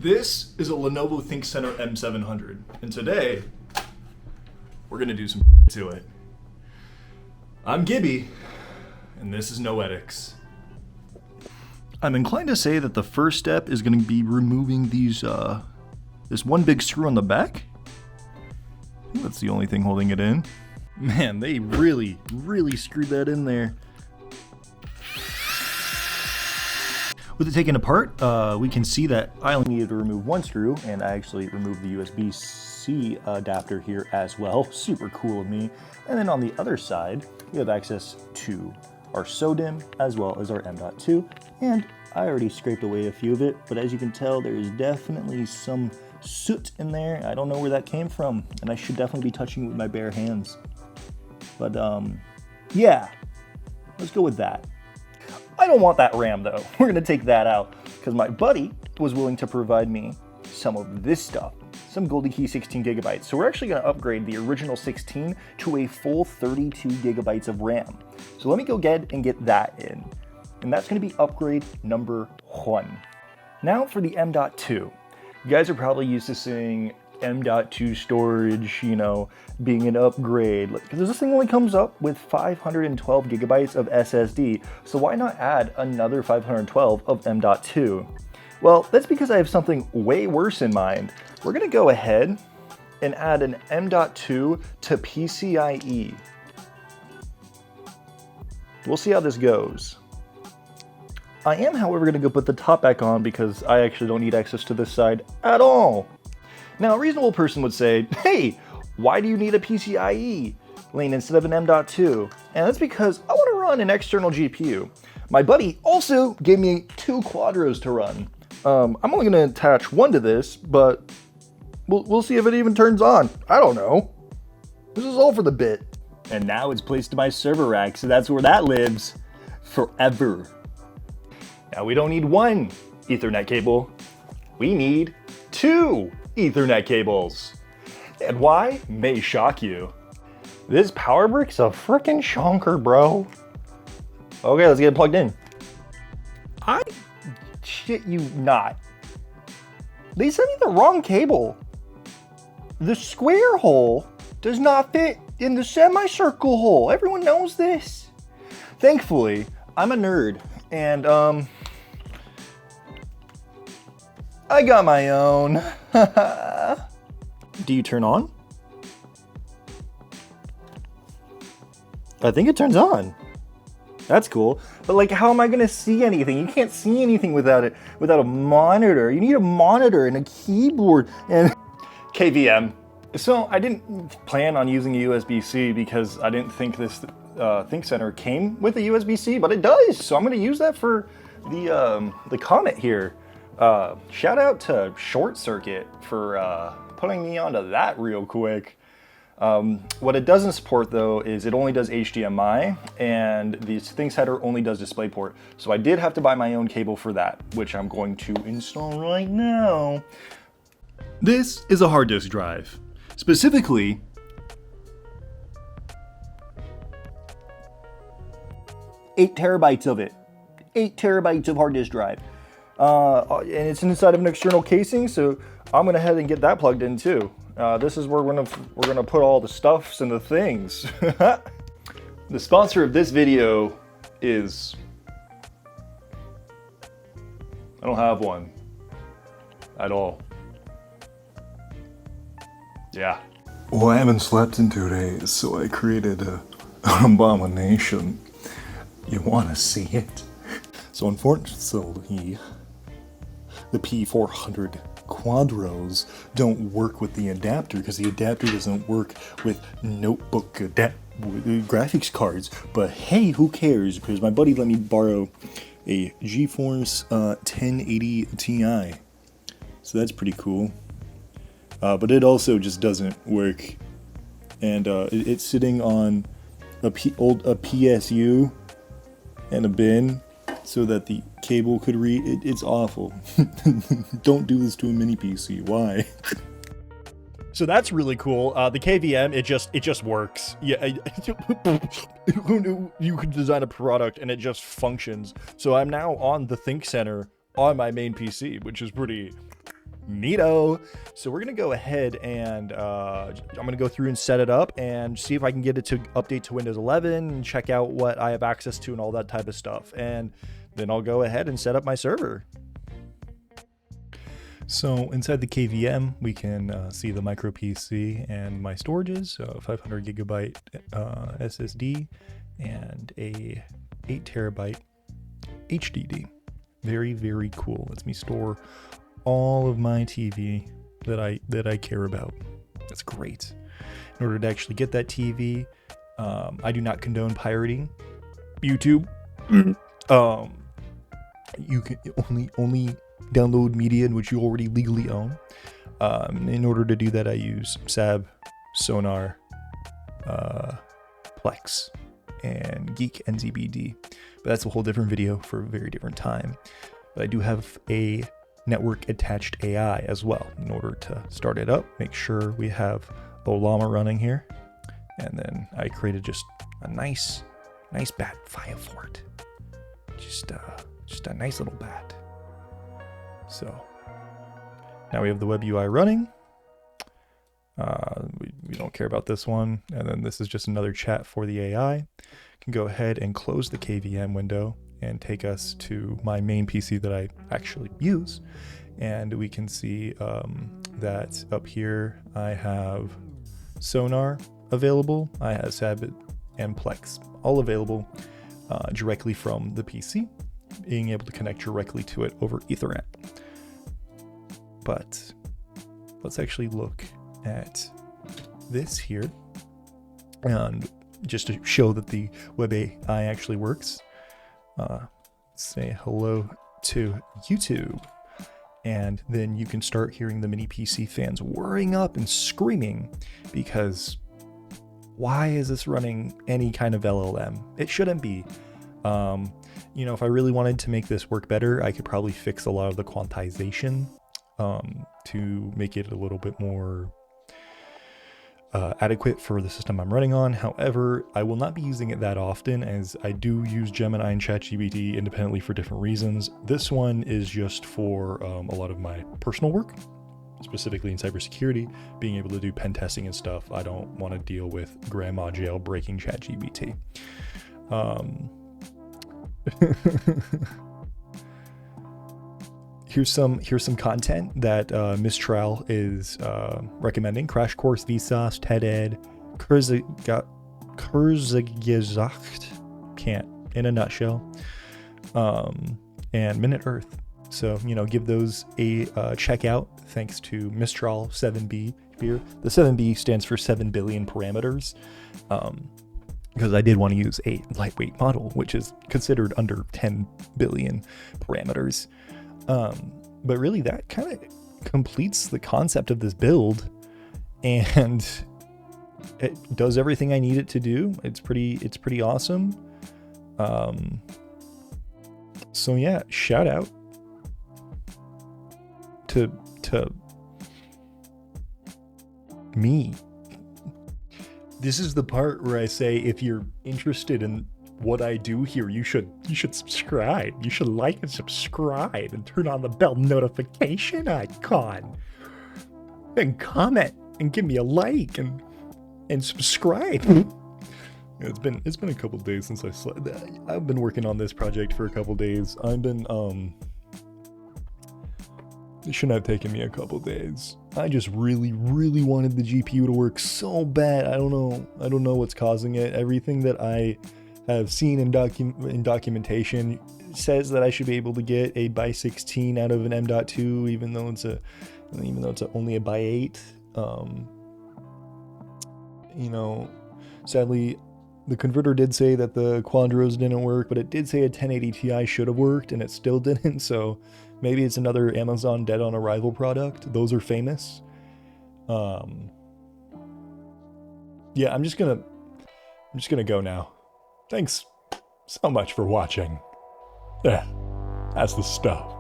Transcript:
This is a Lenovo ThinkCentre M700, and today we're gonna do some to it. I'm Gibby, and this is Noetics. I'm inclined to say that the first step is going to be removing these, this one big screw on the back. I think that's the only thing holding it in. Man, they really screwed that in there. With it taken apart, we can see that I only needed to remove one screw, and I actually removed the USB-C adapter here as well. Super cool of me. And then on the other side, we have access to our SODIMM as well as our M.2, and I already scraped away a few of it, but as you can tell, there is definitely some soot in there. I don't know where that came from, and I should definitely be touching it with my bare hands. But yeah, let's go with that. I don't want that RAM though. We're gonna take that out because my buddy was willing to provide me some of this stuff, some Goldie Key 16 gigabytes. So we're actually gonna upgrade the original 16 to a full 32 gigabytes of RAM. So let me go ahead and get that in. And that's gonna be upgrade number 1. Now for the M.2. You guys are probably used to seeing M.2 storage, you know, being an upgrade. Because this thing only comes up with 512 gigabytes of SSD. So why not add another 512 of M.2? Well, that's because I have something way worse in mind. We're gonna go ahead and add an M.2 to PCIe. We'll see how this goes. I am, however, gonna go put the top back on because I actually don't need access to this side at all. Now, a reasonable person would say, hey, why do you need a PCIe lane instead of an M.2? And that's because I want to run an external GPU. My buddy also gave me 2 Quadros to run. I'm only going to attach one to this, but we'll see if it even turns on. I don't know. This is all for the bit. And now it's placed to my server rack, so that's where that lives forever. Now we don't need one Ethernet cable. We need 2 Ethernet cables. And why may shock you. This power brick's a frickin' shonker, bro. Okay, let's get it plugged in. I shit you not. They sent me the wrong cable. The square hole does not fit in the semicircle hole. Everyone knows this. Thankfully, I'm a nerd, and I got my own. Do you turn on? I think it turns on. That's cool. But like, how am I gonna see anything? You can't see anything without it, without a monitor. You need a monitor and a keyboard and KVM. So I didn't plan on using a USB-C because I didn't think this ThinkCentre came with a USB-C, but it does. So I'm gonna use that for the Comet here. Shout out to Short Circuit for putting me onto that real quick. What it doesn't support though is it only does HDMI, and the ThinkCentre only does DisplayPort. So I did have to buy my own cable for that, which I'm going to install right now. This is a hard disk drive. Specifically, eight terabytes of it. 8 terabytes of hard disk drive. And it's inside of an external casing, so I'm gonna head and get that plugged in too. This is where we're gonna put all the stuffs and the things. The sponsor of this video is, I don't have one at all. Yeah. Well, I haven't slept in 2 days, so I created an abomination. You want to see it? So unfortunately, the P400 Quadros don't work with the adapter because the adapter doesn't work with notebook graphics cards. But hey, who cares? Because my buddy let me borrow a GeForce 1080 Ti. So that's pretty cool. But it also just doesn't work. And it's sitting on a PSU and a bin so that the cable could read. It's awful. Don't do this to a mini PC. Why? So that's really cool. The KVM, it just works. Yeah, who knew you could design a product and it just functions? So I'm now on the ThinkCentre on my main PC, which is pretty Neato. So we're gonna go ahead and I'm gonna go through and set it up and see if I can get it to update to Windows 11 and check out what I have access to and all that type of stuff. And then I'll go ahead and set up my server. So inside the KVM, we can see the micro PC and my storages, 500 gigabyte SSD and a 8 terabyte HDD. Very, very cool. Lets me store all of my TV that I care about. That's great. In order to actually get that TV, I do not condone pirating YouTube. You can only download media in which you already legally own. In order to do that, I use SAB, Sonar, Plex, and Geek NZBD. But that's a whole different video for a very different time. But I do have a network attached AI as well. In order to start it up, make sure we have Olama running here. And then I created just a nice bat file for it. Just a nice little bat. So now we have the web UI running. We don't care about this one. And then this is just another chat for the AI. Can go ahead and close the KVM window and take us to my main PC that I actually use. And we can see that up here I have Sonar available. I have SAB and Plex all available directly from the PC, being able to connect directly to it over Ethernet. But let's actually look at this here, and just to show that the web AI actually works, say hello to YouTube, and then you can start hearing the mini PC fans whirring up and screaming because why is this running any kind of LLM? It shouldn't be. You know, if I really wanted to make this work better, I could probably fix a lot of the quantization to make it a little bit more adequate for the system I'm running on. However, I will not be using it that often, as I do use Gemini and ChatGPT independently for different reasons. This one is just for a lot of my personal work, specifically in cybersecurity, being able to do pen testing and stuff. I don't want to deal with grandma jailbreaking ChatGPT. Here's some content that Mistral is recommending. Crash Course, Vsauce, TED-Ed, Kurzgesagt, can't, in a nutshell, and Minute Earth. So, you know, give those a check out, thanks to Mistral 7B here. The 7B stands for 7 billion parameters, because I did want to use a lightweight model, which is considered under 10 billion parameters. But really that kind of completes the concept of this build, and it does everything I need it to do. It's pretty awesome. So yeah, shout out to me. This is the part where I say, if you're interested in what I do here, you should subscribe. You should like and subscribe and turn on the bell notification icon and comment and give me a like and subscribe. It's been a couple days since I slept. I've been working on this project for a couple days. It shouldn't have taken me a couple days. I just really wanted the GPU to work so bad. I don't know what's causing it. Everything that I have seen in documentation says that I should be able to get a by 16 out of an M.2, even though it's only a by 8. You know, sadly, the converter did say that the Quadros didn't work, but it did say a 1080 Ti should have worked, and it still didn't. So maybe it's another Amazon dead on arrival product. Those are famous. Yeah, I'm just gonna go now. Thanks so much for watching. Yeah, that's the stuff.